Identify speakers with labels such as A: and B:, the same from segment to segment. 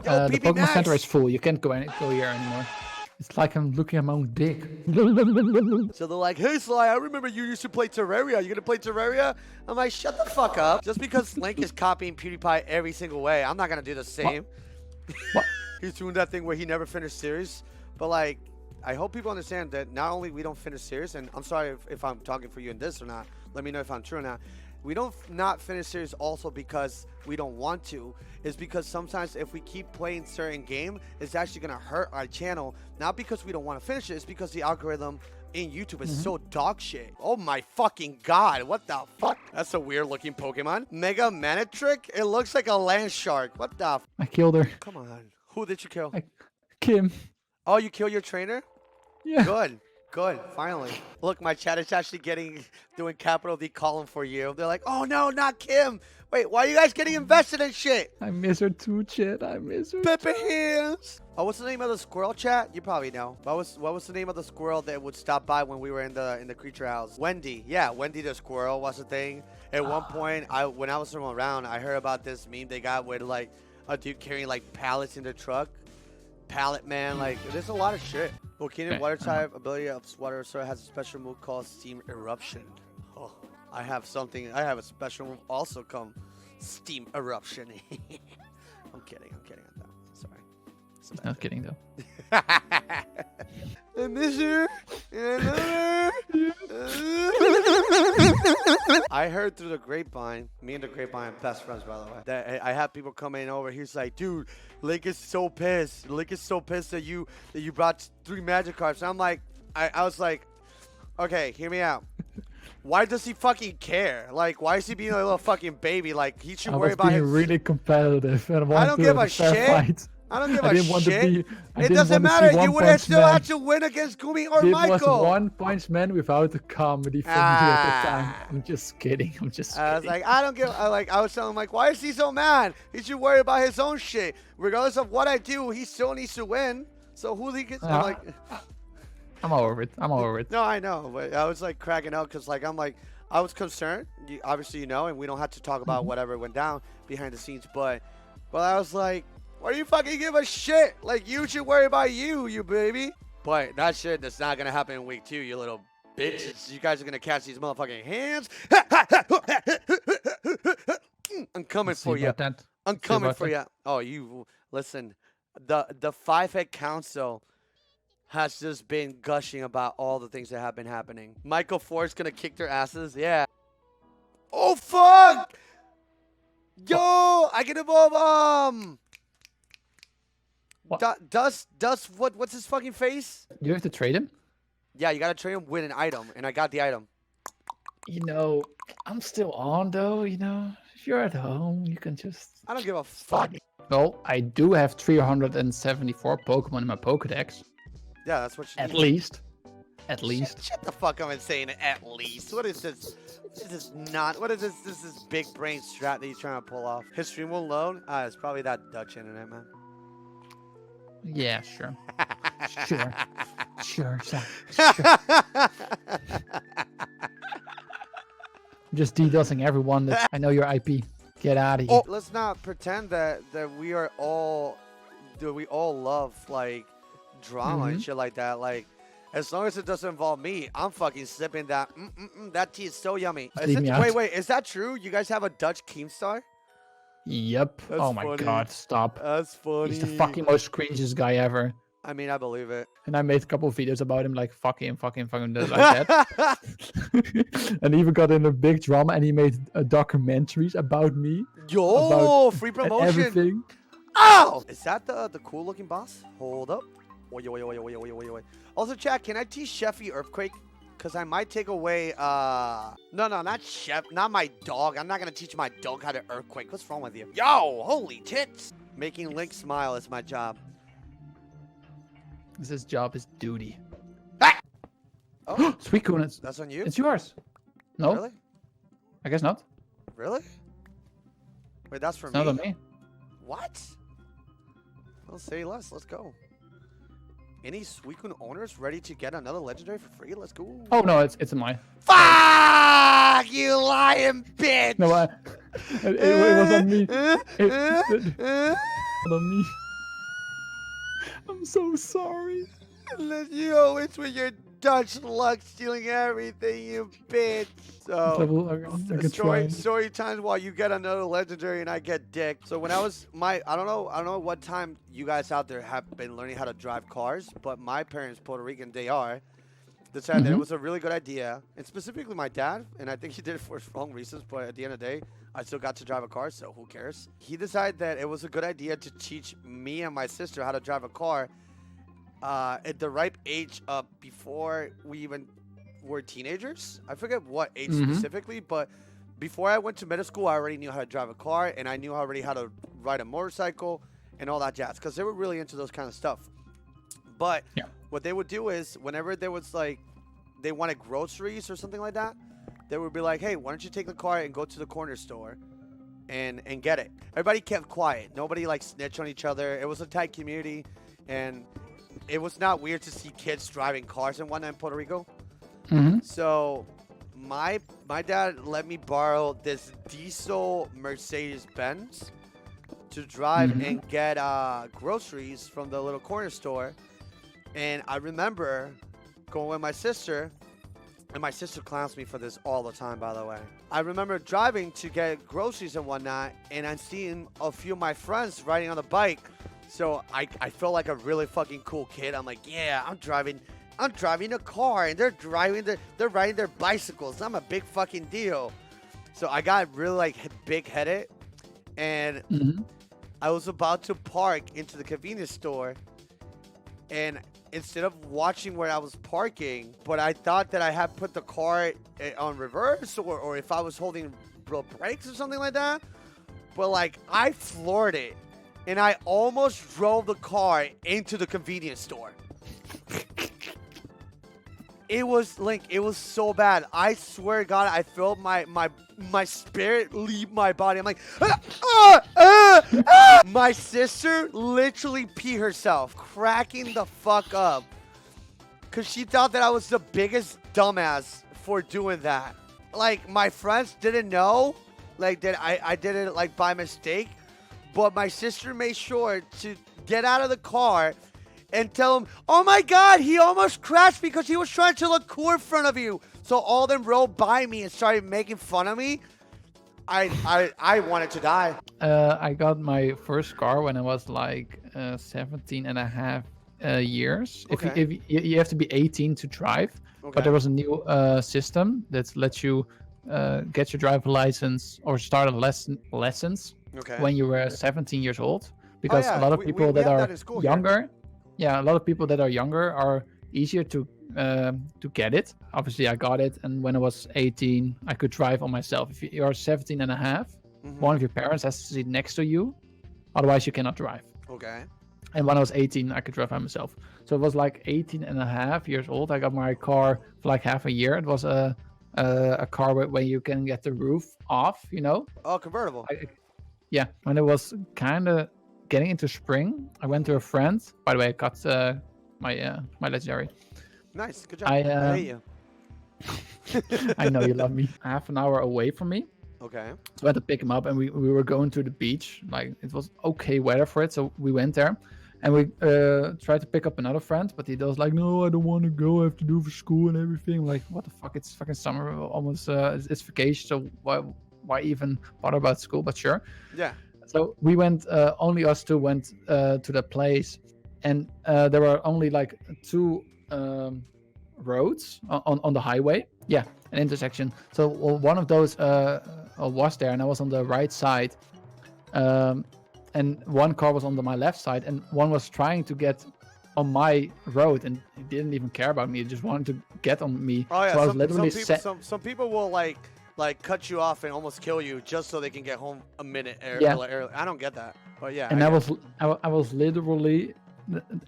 A: Yo,
B: The
A: PB
B: Pokemon
A: Max.
B: Center is full. You can't go here anymore. It's like I'm looking at my own dick.
A: So they're like, hey, Sly, I remember you used to play Terraria. You gonna play Terraria? I'm like, shut the fuck up. Just because Link is copying PewDiePie every single way, I'm not gonna do the same.
B: What?
A: He's doing that thing where he never finished series. But like, I hope people understand that not only we don't finish series, and I'm sorry if I'm talking for you in this or not. Let me know if I'm true or not. We don't not finish series also because we don't want to. It's because sometimes if we keep playing certain game, it's actually gonna hurt our channel. Not because we don't want to finish it, it's because the algorithm in YouTube is so dog shit. Oh my fucking god, what the fuck? That's a weird looking Pokemon. Mega Manitrick? It looks like a land shark. What the f—
B: I killed her.
A: Come on. Who did you kill?
B: Kim.
A: Oh, you killed your trainer?
B: Yeah.
A: Good. Good. Finally. Look, my chat is actually doing capital D column for you. They're like, oh no, not Kim. Wait, why are you guys getting invested in shit?
B: I miss her too, chat. I miss her.
A: Pepper hands. Oh, what's the name of the squirrel, chat? You probably know. What was the name of the squirrel that would stop by when we were in the creature house? Wendy. Yeah, Wendy the squirrel was the thing. At one point, when I was around, I heard about this meme they got with like a dude carrying like pallets in the truck. Pallet man, like there's a lot of shit. Volcanic water type ability of water sort has a special move called Steam Eruption. Oh, I have a special move also called Steam Eruption. I'm kidding. I'm sorry.
B: He's not kidding though.
A: I miss her. I heard through the grapevine, me and the grapevine are best friends, by the way, that I have people coming over. He's like, dude, Link is so pissed. Link is so pissed that you brought 3 magic cards. And I'm like, I was like, okay, hear me out. Why does he fucking care? Like, why is he being a little fucking baby? Like, he should worry about
B: being
A: his—
B: really competitive. And
A: I don't give a shit.
B: Fight.
A: I don't give
B: I
A: a
B: didn't want to
A: shit.
B: be.
A: It doesn't matter. You would have still had to win against Gumi or
B: It
A: Michael.
B: was One Punch Man without the comedy for me at the time. I'm just kidding. I'm just kidding.
A: I was like, I was telling him, like, why is he so mad? He should worry about his own shit. Regardless of what I do, he still needs to win. So who he gets? I'm like,
B: I'm over it.
A: no, I know, but I was like cracking up because like I was concerned. Obviously, you know, and we don't have to talk about whatever went down behind the scenes, but I was like, why do you fucking give a shit? Like, you should worry about you baby. But that shit that's not gonna happen in week 2, you little bitches. You guys are gonna catch these motherfucking hands. I'm coming for you. I'm coming for you. Oh, you listen. The 5-Head Council has just been gushing about all the things that have been happening. Michael Ford's gonna kick their asses. Yeah. Oh fuck! Yo, I can evolve. What's his fucking face?
B: You have to trade him?
A: Yeah, you gotta trade him with an item, and I got the item.
B: You know, I'm still on though, you know. If you're at home, you can just...
A: I don't give a fuck.
B: Well, I do have 374 Pokemon in my Pokedex.
A: Yeah, that's what you
B: At
A: need.
B: least. At least.
A: Shut the fuck up and saying at least. What is this? This is not. What is this? This is big brain strat that he's trying to pull off. His stream will load. It's probably that Dutch internet, man.
B: Yeah, sure. Sure. I'm just DDoSing everyone. I know your IP. Get out of here.
A: Oh, let's not pretend that we all love like drama and shit like that. Like, as long as it doesn't involve me, I'm fucking sipping that. That tea is so yummy. Wait, is that true? You guys have a Dutch Keemstar?
B: Yep.
A: That's
B: oh my
A: funny.
B: God, stop.
A: That's funny.
B: He's the fucking most cringiest guy ever.
A: I mean, I believe it.
B: And I made a couple of videos about him, like fucking like that. And he even got in a big drama, and he made documentaries about me.
A: Yo,
B: about
A: free promotion.
B: Everything.
A: Oh! Is that the cool looking boss? Hold up. Wait. Also, chat, can I teach Chefy Earthquake? Because I might take away, no, not Chef, not my dog. I'm not going to teach my dog how to Earthquake. What's wrong with you? Yo, holy tits. Making Link smile is my job.
B: His job is duty.
A: Ah! Oh,
B: Suicune,
A: that's on you?
B: it's yours. No?
A: Really?
B: I guess not.
A: Really? Wait, that's for
B: It's
A: me?
B: not on me.
A: What? Well, say less. Let's go. Any Suicune owners ready to get another legendary for free? Let's go.
B: Oh, no, it's in mine.
A: Fuck! You lying bitch!
B: No, it was on me. It was on me. I'm so sorry.
A: You always with your Dutch luck stealing everything, you bitch.
B: I
A: So,
B: can try.
A: story times while you get another legendary and I get dick. So when I was I don't know what time you guys out there have been learning how to drive cars, but my parents, Puerto Rican, they are. Decided that it was a really good idea, and specifically my dad, and I think he did it for wrong reasons, but at the end of the day, I still got to drive a car, so who cares? He decided that it was a good idea to teach me and my sister how to drive a car at the ripe age of before we even were teenagers. I forget what age specifically, but before I went to middle school, I already knew how to drive a car, and I knew already how to ride a motorcycle and all that jazz, because they were really into those kind of stuff. But what they would do is whenever there was like they wanted groceries or something like that, they would be like, hey, why don't you take the car and go to the corner store and get it. Everybody kept quiet. Nobody like snitched on each other. It was a tight community, and it was not weird to see kids driving cars and whatnot in Puerto Rico. So my dad let me borrow this diesel Mercedes Benz to drive and get groceries from the little corner store. And I remember going with my sister, and my sister clowns me for this all the time, by the way. I remember driving to get groceries and whatnot, and I'm seeing a few of my friends riding on the bike. So I felt like a really fucking cool kid. I'm like, yeah, I'm driving a car, and they're riding their bicycles. I'm a big fucking deal. So I got really like big-headed, and I was about to park into the convenience store, and instead of watching where I was parking, but I thought that I had put the car on reverse or if I was holding brakes or something like that. But like I floored it, and I almost drove the car into the convenience store. It was so bad. I swear to God, I felt my spirit leave my body. I'm like, My sister literally peed herself, cracking the fuck up, because she thought that I was the biggest dumbass for doing that. Like, my friends didn't know, like, that I did it, like, by mistake, but my sister made sure to get out of the car and tell him, oh my God, he almost crashed because he was trying to look cool in front of you. So all of them rolled by me and started making fun of me. I wanted to die.
B: I got my first car when I was like 17 and a half years.
A: Okay.
B: If you have to be 18 to drive, but there was a new system that lets you get your driver license or start a lessons when you were 17 years old. Because a lot of people that are younger, a lot of people that are younger are easier to get it. Obviously, I got it, and when I was 18, I could drive on myself. If you are 17 and a half, one of your parents has to sit next to you, otherwise you cannot drive.
A: Okay.
B: And when I was 18, I could drive by myself. So it was like 18 and a half years old. I got my car for like half a year. It was a car where you can get the roof off, you know?
A: Oh, convertible.
B: When it was kind of getting into spring, I went to a friend. By the way, I got my legendary.
A: Nice, good job. I hate you.
B: I know you love me. Half an hour away from me.
A: Okay.
B: So I had to pick him up, and we were going to the beach. Like, it was okay weather for it, so we went there. And we tried to pick up another friend, but he was like, no, I don't want to go. I have to do for school and everything. I'm like, what the fuck? It's fucking summer, almost. It's vacation, so why even bother about school? But sure. Yeah. So we went, only us two went to the place, and there were only like two roads on the highway. Yeah, an intersection. So one of those was there, and I was on the right side. And one car was on my left side, and one was trying to get on my road, and he didn't even care about me. He just wanted to get on me.
A: Oh yeah,
B: so I was literally
A: some people will like cut you off and almost kill you just so they can get home a minute early. I don't get that, but yeah.
B: And I was literally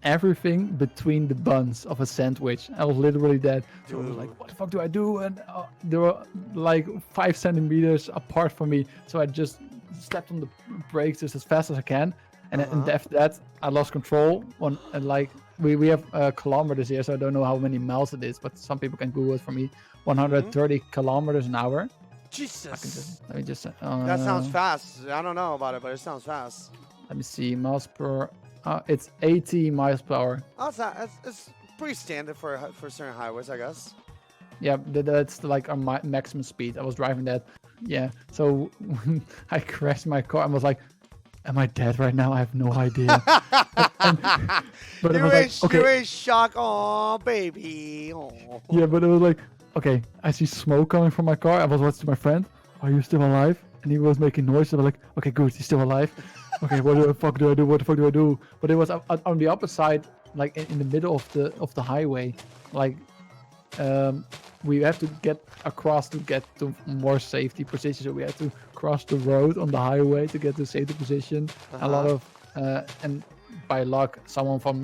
B: everything between the buns of a sandwich. I was literally dead. So I was like, what the fuck do I do? And they were like 5 centimeters apart from me, so I just stepped on the brakes just as fast as I can, and after that I lost control. We have kilometers here, so I don't know how many miles it is, but some people can Google it for me. 130 kilometers an hour.
A: Jesus.
B: Let me just
A: that sounds fast. I don't know about it, but it sounds fast.
B: Let me see, miles per It's 80 miles per hour.
A: Oh, it's pretty standard for certain highways, I guess.
B: Yeah, that's like our maximum speed. I was driving that. Yeah, so I crashed my car and was like, am I dead right now? I have no idea. But it was like, okay.
A: You're in shock. Oh, baby. Aww.
B: Yeah, but it was like, okay, I see smoke coming from my car. I was watching my friend. Are you still alive? And he was making noise. So I was like, okay, good, he's still alive. Okay, what the fuck do I do? What the fuck do I do? But it was on the opposite side, like in the middle of the highway. Like, we have to get across to get to more safety position. So we had to cross the road on the highway to get to safety position. A lot of and by luck, someone from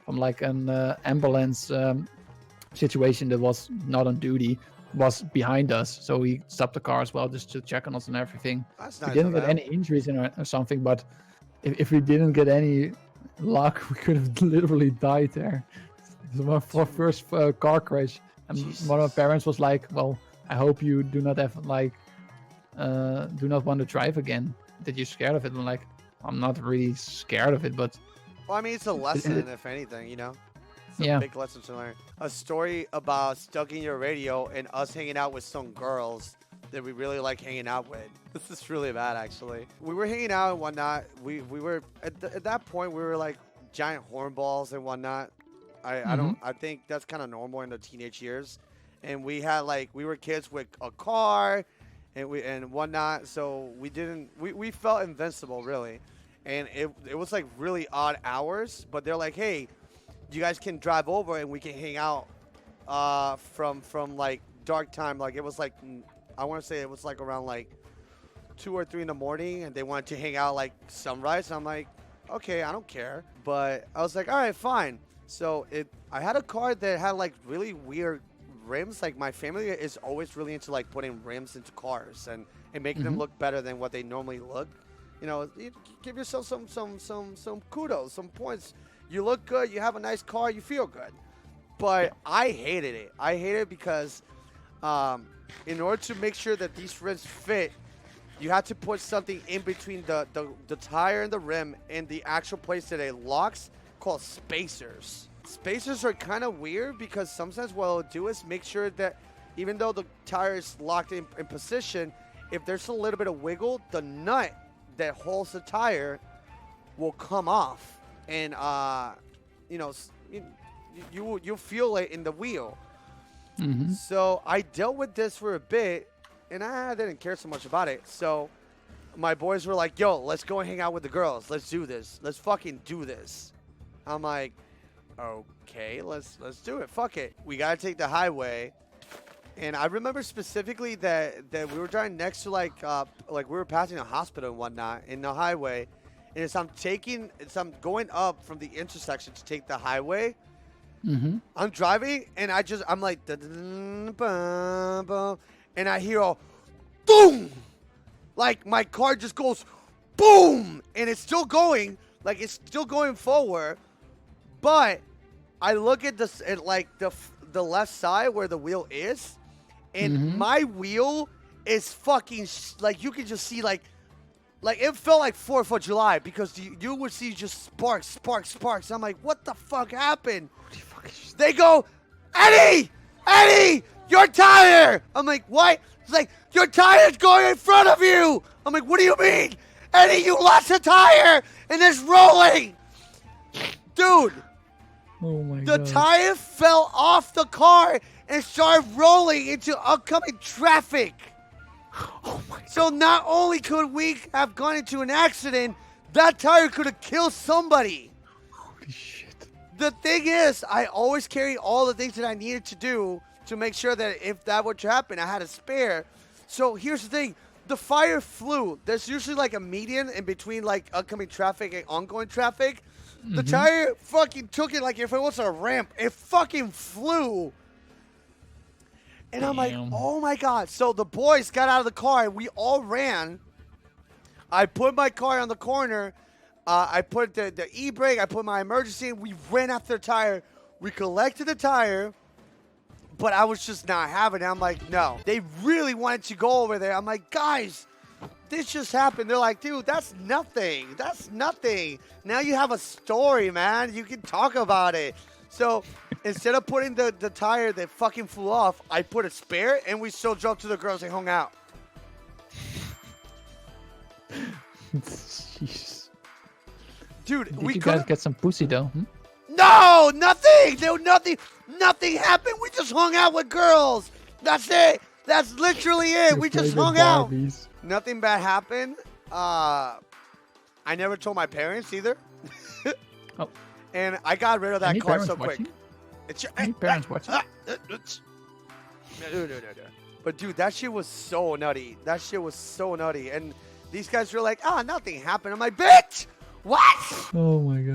B: like an ambulance situation that was not on duty was behind us, so he stopped the car as well just to check on us and everything.
A: That's nice.
B: We didn't get any injuries in or something, but if we didn't get any luck, we could have literally died there. It was my first car crash, and
A: Jesus.
B: one of my parents was like, "Well, I hope you do not have like do not want to drive again. That you're scared of it." I'm like, I'm not really scared of it, but
A: well, I mean, it's a lesson, if anything, you know. It's a big lesson to learn. A story about stuck in your radio and us hanging out with some girls that we really like hanging out with. This is really bad, actually. We were hanging out and whatnot. We were at that point we were like giant hornballs and whatnot. I think that's kind of normal in the teenage years. And we had we were kids with a car and whatnot. So we felt invincible, really. And it was like really odd hours, but they're like, hey, you guys can drive over and we can hang out from like dark time. Like it was like, I want to say it was like around like 2 or 3 in the morning, and they wanted to hang out like sunrise. I'm like, okay, I don't care. But I was like, all right, fine. So I had a car that had like really weird rims. Like my family is always really into like putting rims into cars and making them look better than what they normally look. You know, you give yourself some kudos, some points. You look good. You have a nice car. You feel good. But I hated it. I hated it because in order to make sure that these rims fit, you had to put something in between the tire and the rim and the actual place that it locks called spacers. Spacers are kind of weird because sometimes what it'll do is make sure that even though the tire is locked in position, if there's a little bit of wiggle, the nut that holds the tire will come off. And you know, you feel it in the wheel. So I dealt with this for a bit, and I didn't care so much about it. So my boys were like, "Yo, let's go and hang out with the girls. Let's do this. Let's fucking do this." I'm like, "Okay, let's do it. Fuck it. We gotta take the highway." And I remember specifically that we were driving next to like we were passing a hospital and whatnot in the highway. And as I'm going up from the intersection to take the highway, I'm driving and I'm like, and I hear a boom, like my car just goes boom, and it's still going, like it's still going forward, but I look at the left side where the wheel is, and my wheel is fucking like you can just see like it felt like 4th of July because you would see just sparks. I'm like, what the fuck happened? They go, Eddie, your tire. I'm like, what? It's like, your tire's going in front of you. I'm like, what do you mean? Eddie, you lost a tire and it's rolling. Dude,
B: oh my
A: the
B: God.
A: tire fell off the car and started rolling into oncoming traffic.
B: Oh my God.
A: So not only could we have gone into an accident, that tire could have killed somebody.
B: Holy shit.
A: The thing is, I always carry all the things that I needed to do to make sure that if that were to happen, I had a spare. So here's the thing. The fire flew. There's usually like a median in between like oncoming traffic and ongoing traffic. The tire fucking took it like if it was a ramp. It fucking flew. And I'm like, oh my God. So the boys got out of the car and we all ran. I put my car on the corner. I put the e-brake. I put my emergency in. We ran after the tire. We collected the tire. But I was just not having it. I'm like, no. They really wanted to go over there. I'm like, guys, this just happened. They're like, dude, that's nothing. That's nothing. Now you have a story, man. You can talk about it. So instead of putting the tire that fucking flew off, I put a spare, and we still drove to the girls and hung out.
B: Jeez.
A: Dude,
B: Did
A: we
B: you
A: could
B: guys get some pussy though? Hmm?
A: No, nothing. There was nothing. Nothing happened. We just hung out with girls. That's it. That's literally it. We just hung out. Nothing bad happened. I never told my parents either.
B: Oh.
A: And I got rid of that
B: Any
A: car
B: parents
A: so quick.
B: watching?
A: It's
B: Any parents watching?
A: No. But dude, that shit was so nutty. That shit was so nutty. And these guys were like, nothing happened. I'm like, bitch, what?
B: Oh my god.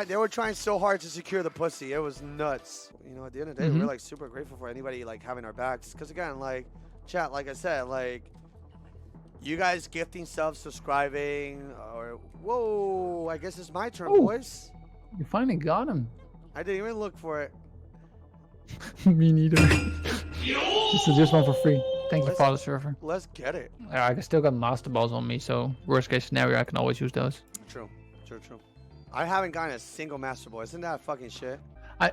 A: They were trying so hard to secure the pussy. It was nuts. You know, at the end of the day, we're like super grateful for anybody like having our backs. Because again, like, chat, like I said, like, you guys gifting subs, subscribing, or whoa, I guess it's my turn, boys.
B: You finally got him.
A: I didn't even look for it.
B: Me neither. This is just one for free. Thank you, Father Server.
A: Let's get it.
B: I still got master balls on me, so worst case scenario, I can always use those.
A: True. I haven't gotten a single master ball. Isn't that fucking shit?
B: I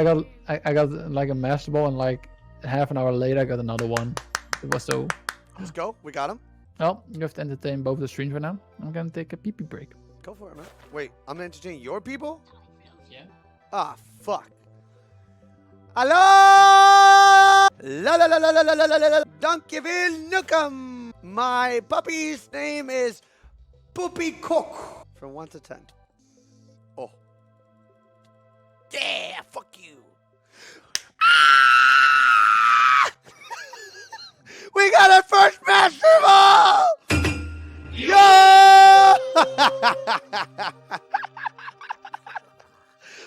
B: got like a master ball, and like half an hour later, I got another one. It was so.
A: Let's go. We got him.
B: Well, you have to entertain both the streams right now. I'm gonna take a pee-pee break.
A: Go for it, man. Wait, I'm gonna entertain your people?
B: Yeah.
A: Ah, fuck. Hello! La Donkeyville Nukem. My puppy's name is Poopy Cook. From 1 to 10. Oh. Yeah, fuck you. Ah! We got our first Master Ball! Yo!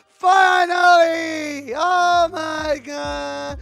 A: Finally! Oh my god!